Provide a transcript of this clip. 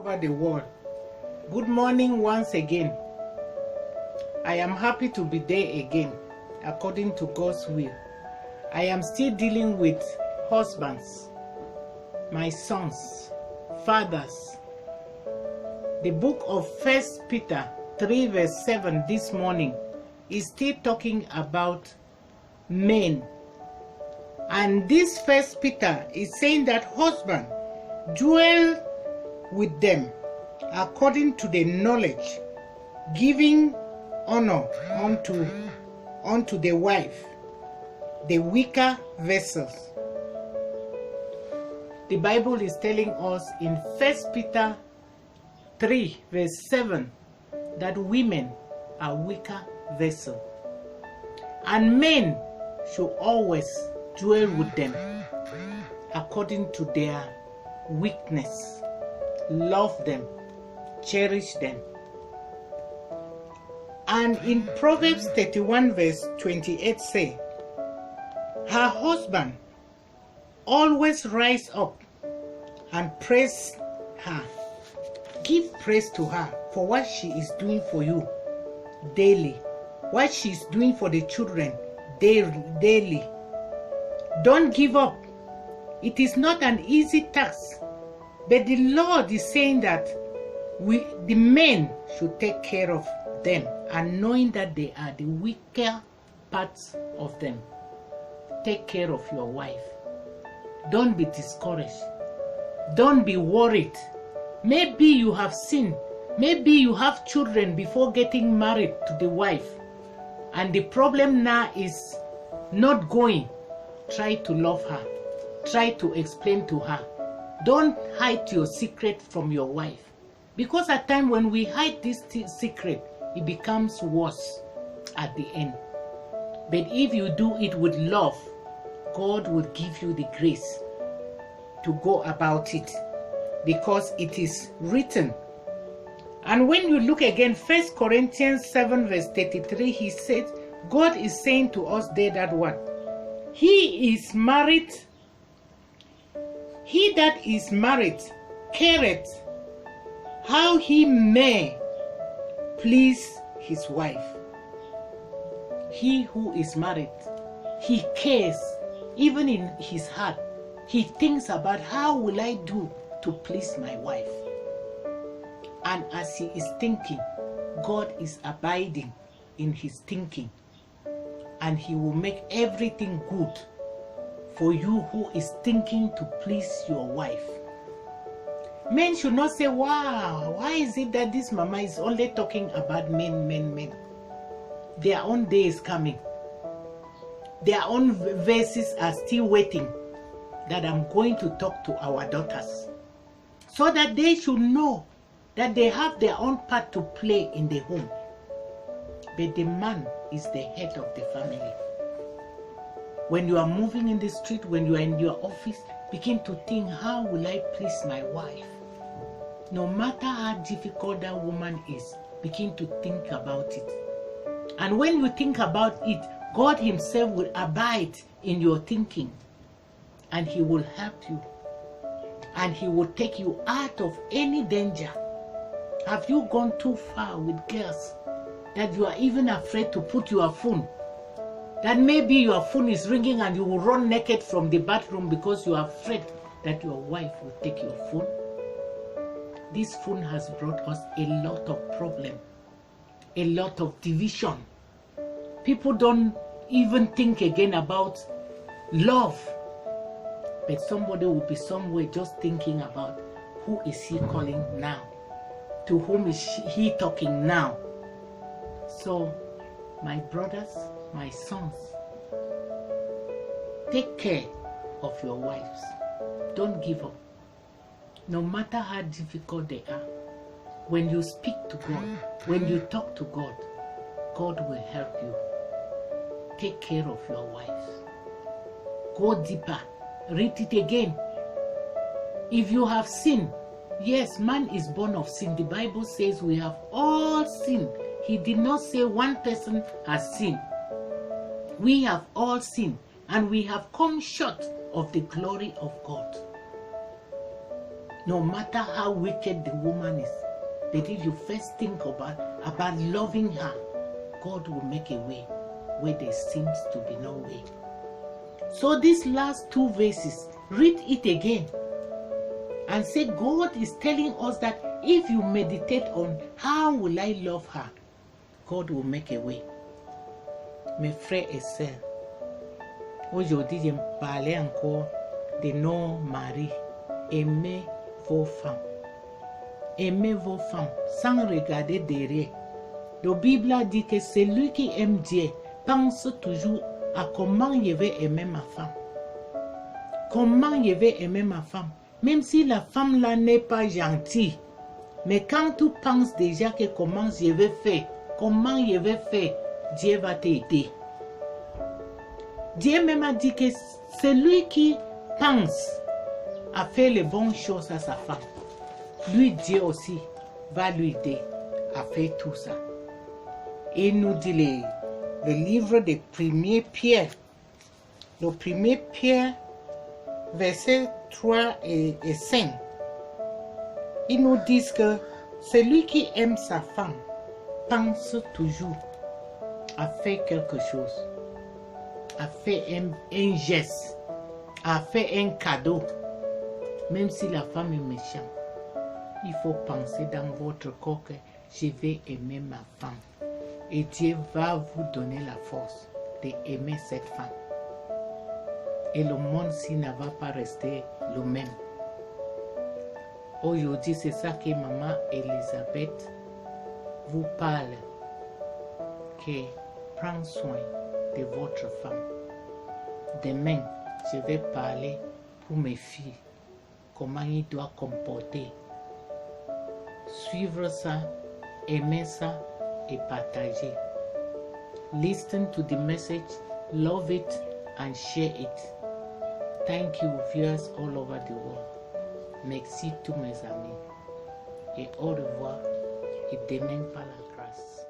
over the world. Good morning once again. I am happy to be there again, according to God's will. I am still dealing with husbands, my sons, fathers. The book of 1 Peter 3 verse 7 this morning is still talking about men. And this 1 Peter is saying that husband dwell with them according to the knowledge, giving honor unto the wife, the weaker vessels. The Bible is telling us in 1 Peter 3 verse 7 that women are weaker vessels, and men should always dwell with them according to their weakness. Love them, cherish them. And in Proverbs 31 verse 28 say, her husband always rise up and praise her. Give praise to her for what she is doing for you daily, what she is doing for the children daily. Don't give up. It is not an easy task, but the Lord is saying that the men should take care of them, and knowing that they are the weaker parts of them. Take care of your wife. Don't be discouraged. Don't be worried. Maybe you have sinned. Maybe you have children before getting married to the wife, and the problem now is not going. Try to love her. Try to explain to her. Don't hide your secret from your wife, because at times when we hide this secret, it becomes worse at the end. But if you do it with love, God will give you the grace to go about it, because it is written. And when you look again, 1 Corinthians 7 verse 33, he said, God is saying to us there that what? He that is married careth how he may please his wife. He who is married, he cares, even in his heart. He thinks about how will I do to please my wife. And as he is thinking, God is abiding in his thinking, and he will make everything good for you who is thinking to please your wife. Men should not say, wow, why is it that this mama is only talking about men? Their own day is coming. Their own verses are still waiting, that I'm going to talk to our daughters, so that they should know that they have their own part to play in the home. But the man is the head of the family. When you are moving in the street, when you are in your office, begin to think, how will I please my wife? No matter how difficult that woman is, begin to think about it. And when you think about it, God himself will abide in your thinking, and he will help you, and he will take you out of any danger. Have you gone too far with girls that you are even afraid to put your phone? That maybe your phone is ringing and you will run naked from the bathroom because you are afraid that your wife will take your phone? This phone has brought us a lot of problem, a lot of division. People don't even think again about love, but somebody will be somewhere just thinking about, who is he calling now? To whom is he talking now? So, my brothers, my sons, take care of your wives. Don't give up. No matter how difficult they are, when you speak to God, when you talk to God, God will help you. Take care of your wives. Go deeper. Read it again. If you have sinned, yes, man is born of sin. The Bible says we have all sinned. He did not say one person has sinned. We have all sinned, and we have come short of the glory of God. no matter how wicked the woman is, but if you first think about loving her, God will make a way where there seems to be no way. So these last 2 verses, read it again and say, God is telling us that if you meditate on how will I love her, God will make a way. Mes frères et sœurs, aujourd'hui je me parlais encore de nos maris. Aimez vos femmes. Aimez vos femmes sans regarder derrière. La Bible dit que celui qui aime Dieu pense toujours à comment je vais aimer ma femme. Comment je vais aimer ma femme. Même si la femme là n'est pas gentille. Mais quand tu penses déjà que comment je vais faire, Dieu va t'aider. Dieu même a dit que celui qui pense à faire les bonnes choses à sa femme, lui, Dieu aussi, va lui aider à faire tout ça. Et il nous dit le livre de 1 Pierre, le 1 Pierre, versets 3 et 5, ils nous disent que celui qui aime sa femme pense toujours à faire quelque chose, à faire un geste, à faire un cadeau, même si la femme est méchante. Il faut penser dans votre corps que je vais aimer ma femme. Et Dieu va vous donner la force d'aimer cette femme. Et le monde-ci ne va pas rester le même. Aujourd'hui, c'est ça que maman Elisabeth vous parle. Que prends soin de votre femme. Demain, je vais parler pour mes filles. Comment ils doivent comporter. Suivre ça, aimer ça et partager. Listen to the message, love it and share it. Thank you viewers all over the world. Merci tous mes amis. Et au revoir et demain par la grâce.